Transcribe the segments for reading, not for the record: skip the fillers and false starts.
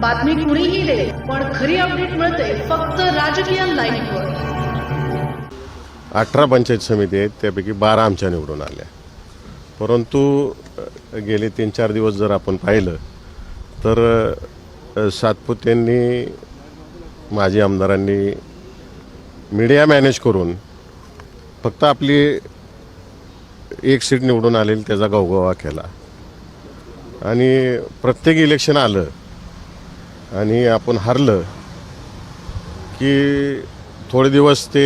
बातमी कुणीही दे पण खरी अपडेट मिळते फक्त राजकीय लाईव्हवर. 18 पंचायत समिती आहेत, त्यापैकी 12 आमच्या निवडून आल्या. परंतु गेले 3-4 दिवस जर आपण पाहिलं तर सातपुतेंनी, माजी आमदारांनी मीडिया मॅनेज करून फक्त आपली एक सीट निवडून आलेली त्याचा गवगवा केला. आणि प्रत्येक इलेक्शन आलं आणि आपण हारलं की थोडे दिवस ते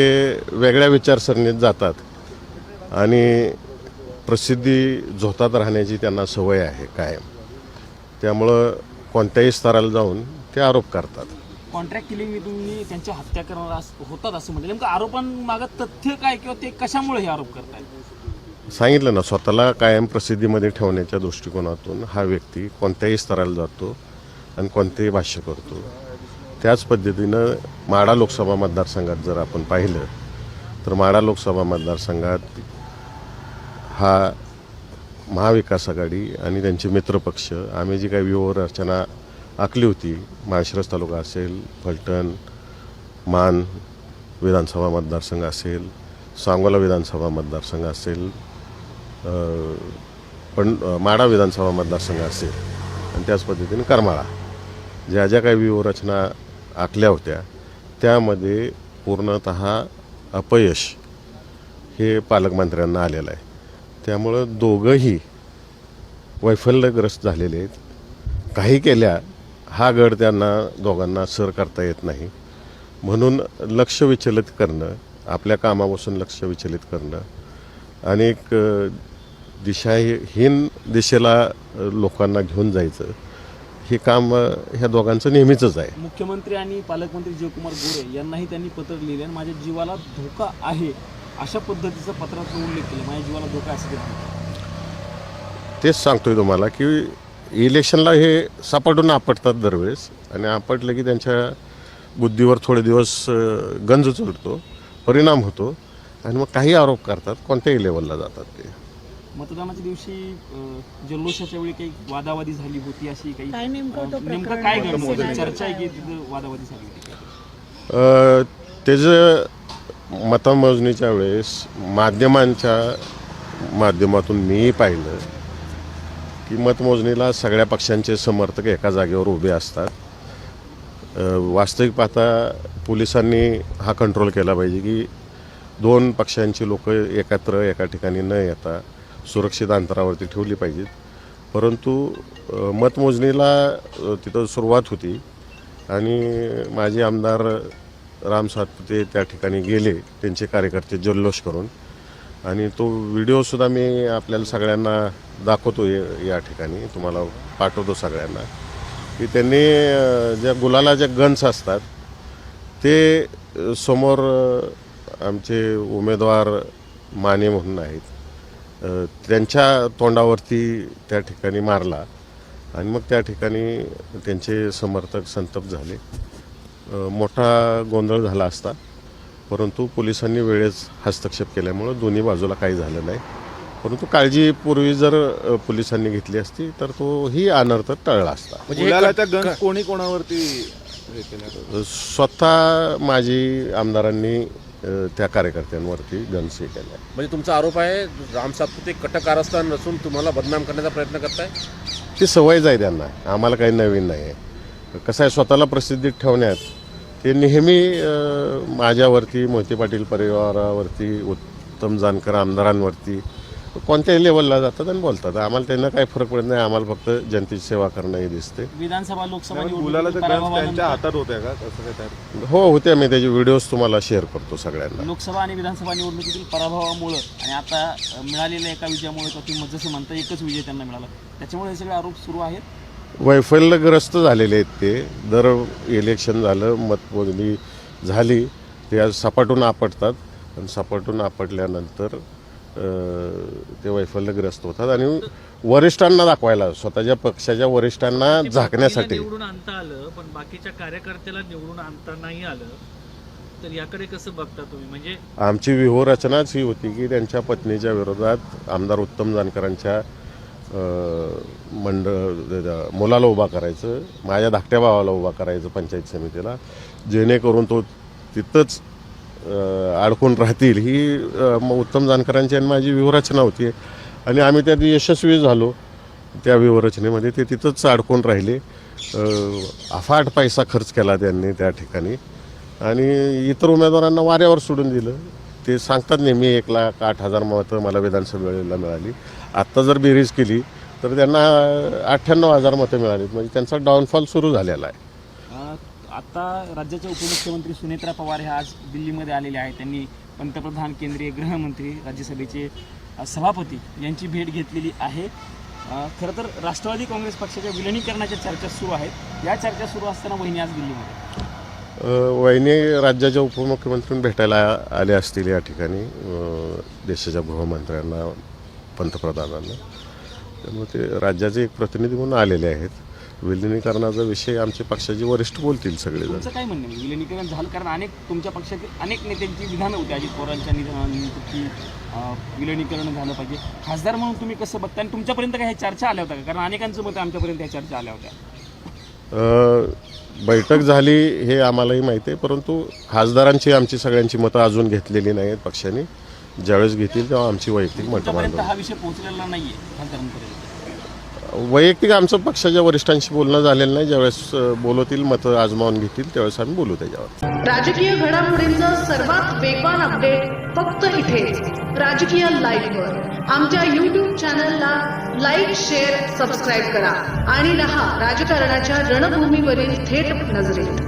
वेगळ्या विचारसरणीत जातात आणि प्रसिद्धी झोतात राहण्याची त्यांना सवय आहे कायम. त्यामुळं कोणत्याही स्तराला जाऊन ते आरोप करतात. कॉन्ट्रॅक्ट किलिंग तुम्ही त्यांची हत्या करणार होतात असं म्हणजे नेमकं आरोपांमागं तथ्य काय किंवा ते कशामुळे हे आरोप करतायत? सांगितलं ना, स्वतःला कायम प्रसिद्धीमध्ये ठेवण्याच्या दृष्टिकोनातून हा व्यक्ती कोणत्याही स्तराला जातो आणि कोणतेही भाष्य करतो. त्याच पद्धतीनं माढा लोकसभा मतदारसंघात जर आपण पाहिलं तर माढा लोकसभा मतदारसंघात हा महाविकास आघाडी आणि त्यांचे मित्रपक्ष आम्ही जी काही व्यूहरचना आखली होती, माळशिरस तालुका असेल, फलटण, मान विधानसभा मतदारसंघ असेल, सांगोला विधानसभा मतदारसंघ असेल, पण माढा विधानसभा मतदारसंघ असेल आणि त्याच पद्धतीने करमाळा, ज्या ज्या काही व्यूहरचना आखल्या होत्या त्यामध्ये पूर्णतः अपयश हे पालकमंत्र्यांना आलेलं आहे. त्यामुळं दोघंही वैफल्यग्रस्त झालेले आहेत. काही केल्या हा गड त्यांना दोघांना सर करता येत नाही. म्हणून लक्ष विचलित करणं, आपल्या कामापासून लक्ष विचलित करणं आणि एक दिशाहीन दिशेला लोकांना घेऊन जायचं हे काम ह्या दोघांचं नेहमीचंच आहे. मुख्यमंत्री आणि पालकमंत्री जयकुमार गोरे यांनाही त्यांनी पत्र लिहिले आणि माझ्या जीवाला धोका आहे अशा पद्धतीचं पत्रात उल्लेख केला. माझ्या जीवाला धोका असेल तेच सांगतोय तुम्हाला की इलेक्शनला हे सापडून आपटतात दरवेळेस आणि आपटलं की त्यांच्या बुद्धीवर थोडे दिवस गंज चढतो, परिणाम होतो आणि मग काही आरोप करतात, कोणत्याही लेवलला जातात ते. मतदानाच्या दिवशी जल्लोषाच्या वेळी काही वादावादी झाली होती अशी काही नेमकं काय प्रकरण घडलं? चर्चा आहे की तिथं वादावादी झाली होती? त्याचं मतमोजणीच्या वेळेस माध्यमांच्या माध्यमातून मी पाहिलं की मतमोजणीला सगळ्या पक्षांचे समर्थक एका जागेवर उभे असतात. वास्तविक पाहता पोलिसांनी हा कंट्रोल केला पाहिजे की दोन पक्षांची लोक एकत्र एका ठिकाणी न येता सुरक्षित अंतरावरती ठेवली पाहिजेत. परंतु मतमोजणीला तिथं सुरुवात होती आणि माजी आमदार राम सातपुते त्या ठिकाणी गेले, त्यांचे कार्यकर्ते जल्लोष करून, आणि तो व्हिडिओसुद्धा मी आपल्याला सगळ्यांना दाखवतो या ठिकाणी, तुम्हाला पाठवतो सगळ्यांना, की त्यांनी ज्या गुलालाच्या गन्स असतात ते समोर आमचे उमेदवार माने म्हणून आहेत त्यांच्या तोंडावरती त्या ठिकाणी मारला आणि मग त्या ठिकाणी त्यांचे समर्थक संतप्त झाले. मोठा गोंधळ झाला असता, परंतु पोलिसांनी वेळेस हस्तक्षेप केल्यामुळं दोन्ही बाजूला काही झालं नाही. परंतु काळजीपूर्वी जर पोलिसांनी घेतली असती तर तोही अनर्थ टळला असता. म्हणजे कोणी कोणावरती स्वतः माजी आमदारांनी त्या कार्यकर्त्यांवरती गन्स हे केल्या. म्हणजे तुमचा आरोप आहे राम सातपुते कटक कारस्थान नसून तुम्हाला बदनाम करण्याचा प्रयत्न करताय? ती सवयच आहे त्यांना, आम्हाला काही नवीन नाही आहे. कसं आहे, स्वतःला प्रसिद्धीत ठेवण्यात ते नेहमी माझ्यावरती, मोहिते पाटील परिवारावरती, उत्तम जानकर आमदारांवरती कोणत्याही लेवलला जातात आणि बोलतात. आम्हाला त्यांना काही फरक पडत नाही. आम्हाला फक्त जनतेची सेवा करणं हे दिसते. विधानसभा लोकसभा त्यांच्या हातात होत्या का? हो, होत्या. मी त्याचे व्हिडिओज तुम्हाला शेअर करतो सगळ्यांना. लोकसभा आणि विधानसभा निवडणुकीतील पराभवामुळे आणि आता मिळालेल्या एका विजयामुळे तुम्ही जसं म्हणता एकच विजय त्यांना मिळाला, त्याच्यामुळे हे सगळे आरोप सुरू आहेत. वैफल्यग्रस्त झालेले आहेत ते. दर इलेक्शन झालं, मतमोजणी झाली, ते आज सपाटून आपटतात आणि सपाटून आपटल्यानंतर ते वैफल्यग्रस्त होतात आणि वरिष्ठांना दाखवायला, स्वतःच्या पक्षाच्या वरिष्ठांना झाकण्यासाठी. निवडून आणता आलं पण बाकीच्या कार्यकर्त्याला निवडून आणता नाही आलं, तर याकडे कसं बघता तुम्ही? म्हणजे आमची व्यूहरचनाच ही होती की त्यांच्या पत्नीच्या विरोधात आमदार उत्तम जानकरांच्या मुलाला उभा करायचं, माझ्या धाकट्या भावाला उभा करायचं पंचायत समितीला, जेणेकरून तो तिथंच अडकून राहतील ही उत्तम जानकरांची आणि माझी व्यूहरचना होती आणि आम्ही त्यात यशस्वी झालो. त्या व्यूहरचनेमध्ये ते तिथंच अडकून राहिले. अफाट पैसा खर्च केला त्यांनी त्या ठिकाणी आणि इतर उमेदवारांना वाऱ्यावर सोडून दिलं. ते सांगतात नेहमी 1,08,000 मतं मला विधानसभेला मिळाली. आत्ता जर बेरीज केली तर त्यांना 98,000 मतं मिळाली. म्हणजे त्यांचा डाऊनफॉल सुरू झालेला आहे. आता राज्याचे उपमुख्यमंत्री सुनेत्रा पवार हे आज दिल्लीमध्ये आलेले आहेत. त्यांनी पंतप्रधान, केंद्रीय गृहमंत्री, राज्यसभेचे सभापती यांची भेट घेतलेली आहे. खरं तर राष्ट्रवादी काँग्रेस पक्षाच्या विलिनीकरणाच्या चर्चा सुरू आहेत. या चर्चा सुरू असताना वहिनी आज दिल्लीमध्ये वहिनी राज्याच्या उपमुख्यमंत्र्यांना भेटायला आले असतील या ठिकाणी, देशाच्या गृहमंत्र्यांना, पंतप्रधानांना. त्यामुळे ते राज्याचे एक प्रतिनिधी म्हणून आलेले आहेत. विलिनीकरणाचा विषय आमचे पक्षाचे वरिष्ठ बोलतील सगळेजण. तुमचं काय म्हणणं आहे विलिनीकरण झालं? कारण तुमच्या पक्षातील अनेक नेत्यांची विधानं होती अजित पवारांच्या की विलिनीकरण झालं पाहिजे. खासदार म्हणून तुम्ही कसं बघता आणि तुमच्यापर्यंत काय ह्या चर्चा आल्या होत्या का? कारण अनेकांचं मत आमच्यापर्यंत ह्या चर्चा आल्या होत्या. बैठक झाली हे आम्हालाही माहिती आहे, परंतु खासदारांची आमची सगळ्यांची मतं अजून घेतलेली नाही आहेत पक्षाने. ज्यावेळेस घेतील तेव्हा आमची वैयक्तिक मतं तुमच्यापर्यंत मांडू. हा विषय पोहोचलेला नाही आहे खासदारांपर्यंत? वैयक्तिक आमचं पक्षाच्या वरिष्ठांशी बोलणं झालेलं नाही. ज्यावेळेस बोलवतील, मतं आजमावून घेतील, त्यावेळेस आम्ही बोलू त्याच्यावर. राजकीय घडामोडींचं सर्वात वेगवान अपडेट फक्त इथेच राजकीय लाईव्हवर. आमच्या YouTube चॅनलला लाईक, शेअर, सबस्क्राईब करा आणि रहा राजकारणाच्या रणभूमीवरील थेट नजरेत.